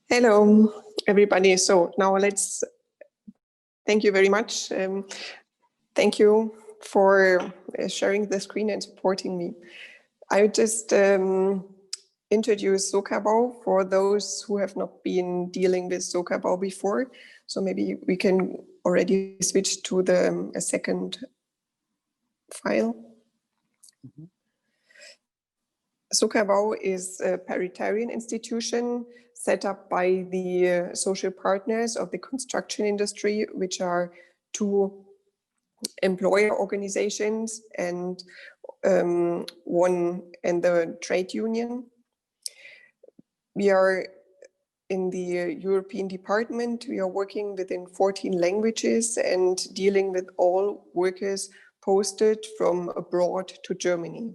Hello, everybody. So now thank you very much. Thank you for sharing the screen and supporting me. I would just introduce Soka Bau for those who have not been dealing with Soka Bau before. So maybe we can already switch to a second file. Mm-hmm. Soka Bau is a paritarian institution set up by the social partners of the construction industry, which are two employer organizations and one and the trade union. We are in the European department. We are working within 14 languages and dealing with all workers posted from abroad to Germany.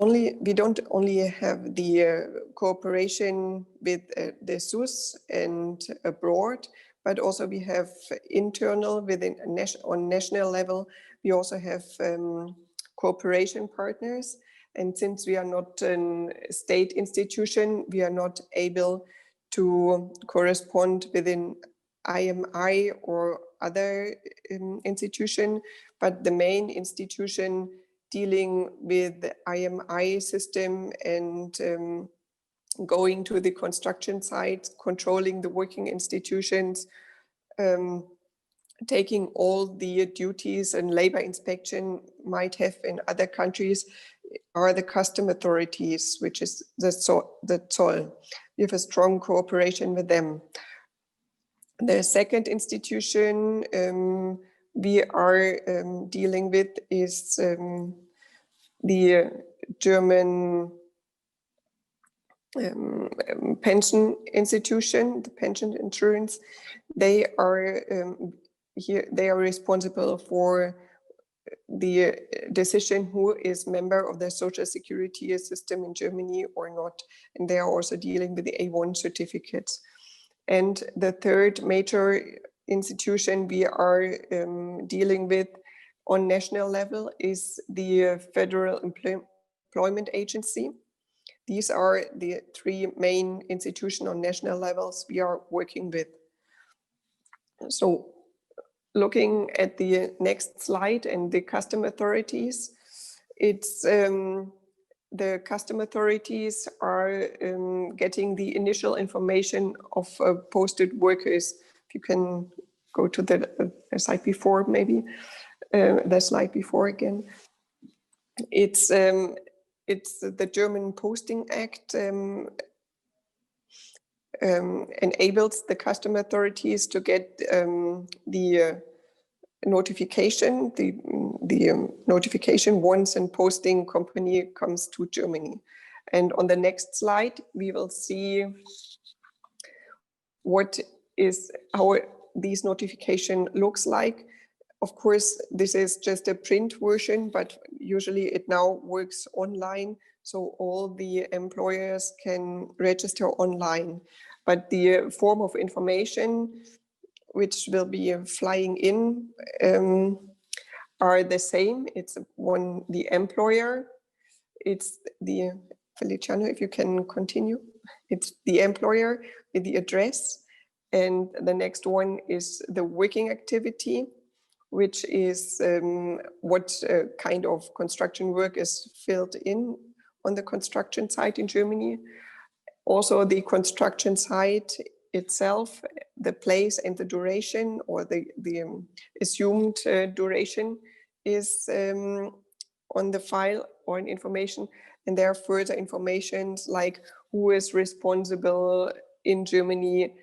We don't only have the cooperation with the SUS and abroad, but also we have internal on national level. We also have cooperation partners. And since we are not a state institution, we are not able to correspond within IMI or other institution, but the main institution dealing with the IMI system and going to the construction sites, controlling the working institutions, taking all the duties and labor inspection might have in other countries are the custom authorities, which is the Zoll. We have a strong cooperation with them. The second institution we are dealing with is the German pension institution, the pension insurance. They are here. They are responsible for the decision who is member of the social security system in Germany or not, and they are also dealing with the A1 certificates. And the third major institution we are dealing with on national level is the Federal Employment Agency. These are the three main institutions on national levels we are working with. So looking at the next slide and the custom authorities, it's the custom authorities are getting the initial information of posted workers. If you can go to the slide before, maybe the slide before again. It's the German Posting Act enables the custom authorities to get the notification, the notification once a posting company comes to Germany. And on the next slide, we will see how this notification looks like. Of course, this is just a print version, but usually it now works online. So all the employers can register online. But the form of information which will be flying in are the same. It's the employer. It's the, Feliciano, if you can continue. It's the employer with the address. And the next one is the working activity, which is what kind of construction work is filled in on the construction site in Germany. Also the construction site itself, the place and the duration, or the assumed duration is on the file or in information. And there are further informations like who is responsible in Germany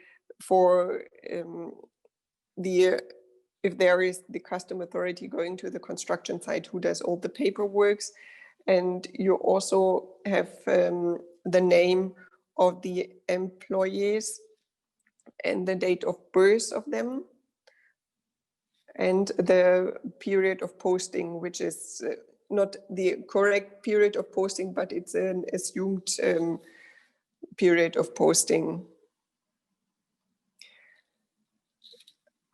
for if there is the custom authority going to the construction site, who does all the paperwork. And you also have the name of the employees and the date of birth of them, and the period of posting, which is not the correct period of posting, but it's an assumed period of posting.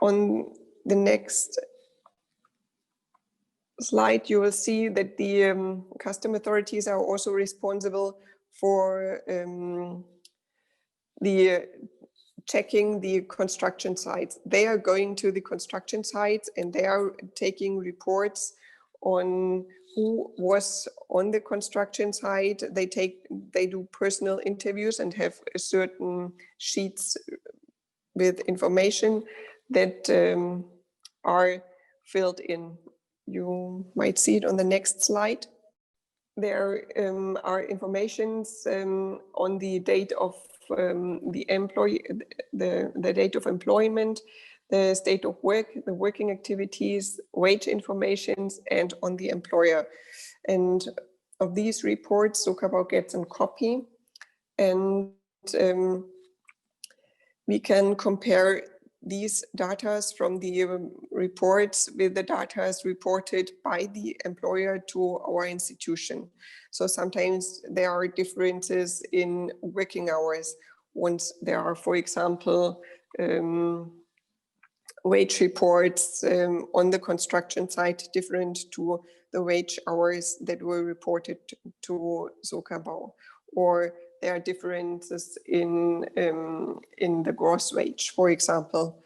On the next slide, you will see that the custom authorities are also responsible for the checking the construction sites. They are going to the construction sites and they are taking reports on who was on the construction site. They do personal interviews and have certain sheets with information that are filled in. You might see it on the next slide. There are informations on the date of the employee, the date of employment, the state of work, the working activities, wage informations, and on the employer. And of these reports, Soka Bau gets a copy, and we can compare these data from the reports with the data reported by the employer to our institution. So sometimes there are differences in working hours. Once there are, for example, wage reports on the construction site different to the wage hours that were reported to Soka Bau, or there are differences in the gross wage, for example.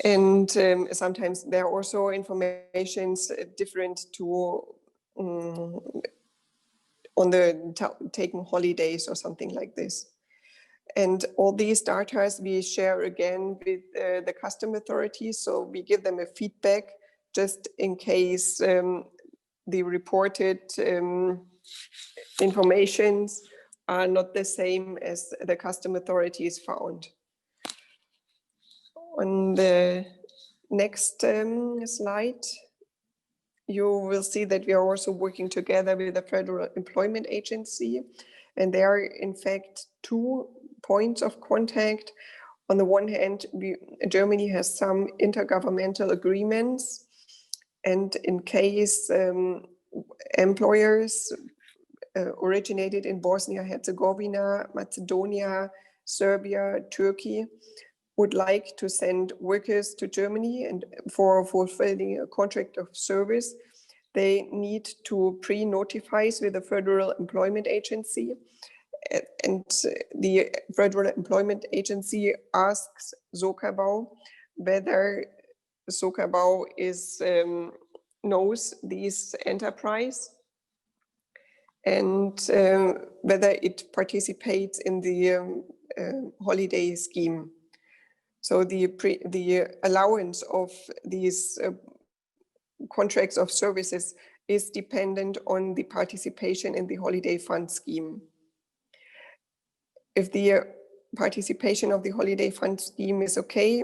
And sometimes there are also informations different to on the taking holidays or something like this. And all these data we share again with the custom authorities. So we give them a feedback just in case the reported informations are not the same as the custom authorities found. On the next slide, you will see that we are also working together with the Federal Employment Agency, and there are in fact 2 points of contact. On the one hand, Germany has some intergovernmental agreements, and in case employers originated in Bosnia-Herzegovina, Macedonia, Serbia, Turkey would like to send workers to Germany and for fulfilling a contract of service, they need to pre-notify with the Federal Employment Agency. And the Federal Employment Agency asks Soka Bau whether Soka Bau knows this enterprise and whether it participates in the holiday scheme. So the allowance of these contracts of services is dependent on the participation in the holiday fund scheme. If the participation of the holiday fund scheme is okay,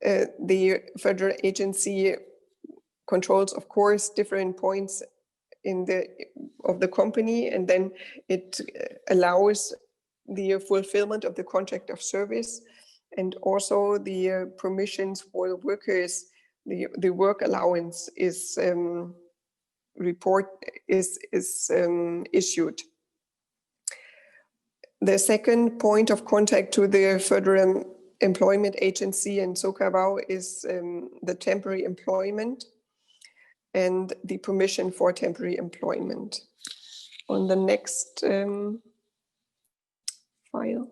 the federal agency controls, of course, different points of the company, and then it allows the fulfillment of the contract of service, and also the permissions for the workers. The work allowance is issued. The second point of contact to the Federal Employment Agency and Soka Bau is the temporary employment and the permission for temporary employment. On the next file,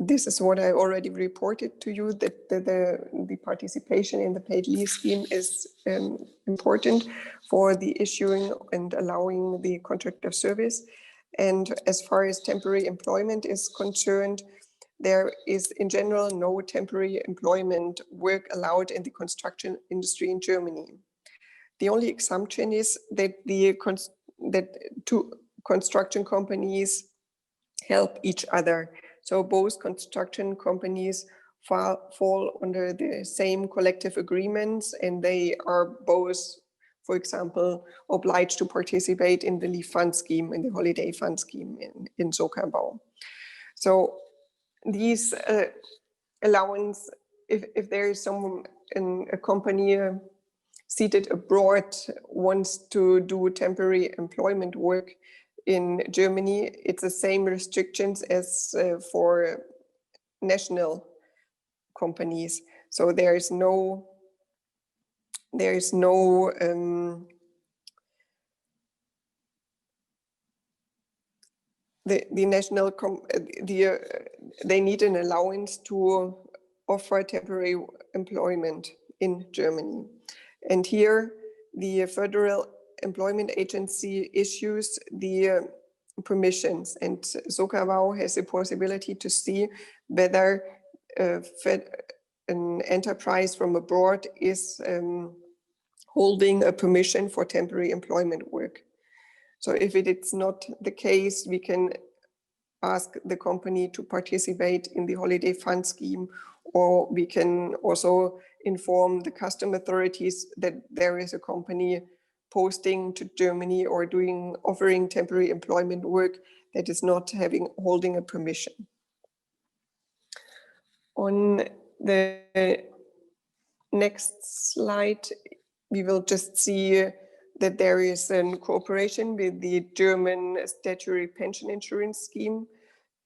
this is what I already reported to you, that the participation in the paid leave scheme is important for the issuing and allowing the contract of service. And as far as temporary employment is concerned, there is in general no temporary employment work allowed in the construction industry in Germany. The only exemption is that two construction companies help each other. So both construction companies fall under the same collective agreements, and they are both, for example, obliged to participate in the leave fund scheme, in the holiday fund scheme in Soka Bau. So these allowance, if there is someone in a company seated abroad wants to do temporary employment work in Germany, it's the same restrictions as for national companies. So there is no the national they need an allowance to offer temporary employment in Germany, and here the Federal Employment Agency issues the permissions, and Soka Bau has the possibility to see whether an enterprise from abroad is holding a permission for temporary employment work. So if it is not the case, we can ask the company to participate in the holiday fund scheme, or we can also inform the custom authorities that there is a company posting to Germany or offering temporary employment work that is not holding a permission. On the next slide, we will just see that there is a cooperation with the German statutory pension insurance scheme.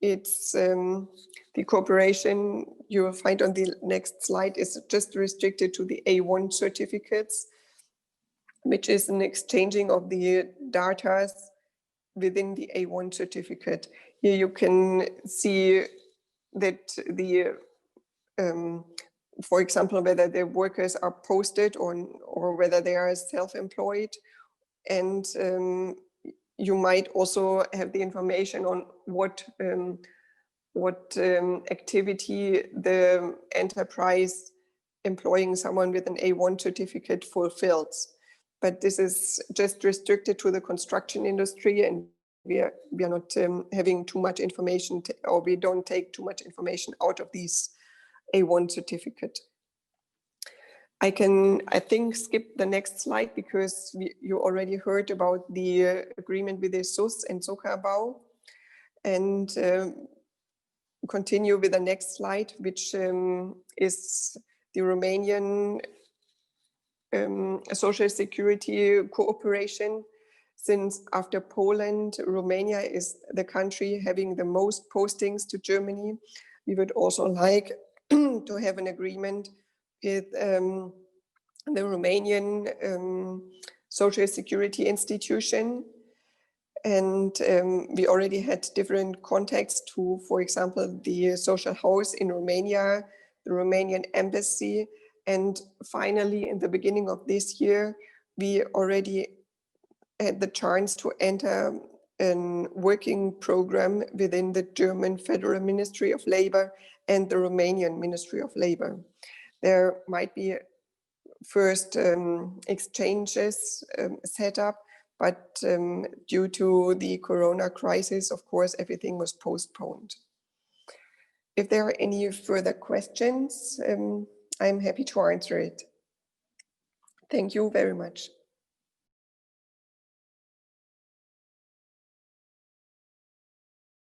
It's the cooperation you will find on the next slide is just restricted to the A1 certificates, which is an exchanging of the data within the A1 certificate. Here you can see that for example, whether the workers are posted or whether they are self-employed, and you might also have the information on what activity the enterprise employing someone with an A1 certificate fulfills. But this is just restricted to the construction industry, and we are not having too much information, or we don't take too much information out of these A1 certificate. I think, skip the next slide, because you already heard about the agreement with the SUS and Soka Bau, and continue with the next slide, which is the Romanian social security cooperation. Since after Poland, Romania is the country having the most postings to Germany, we would also like to have an agreement with the Romanian Social Security Institution. And we already had different contacts to, for example, the social house in Romania, the Romanian embassy. And finally, in the beginning of this year, we already had the chance to enter a working program within the German Federal Ministry of Labor and the Romanian Ministry of Labor. There might be first exchanges set up, but due to the Corona crisis, of course, everything was postponed. If there are any further questions, I'm happy to answer it. Thank you very much.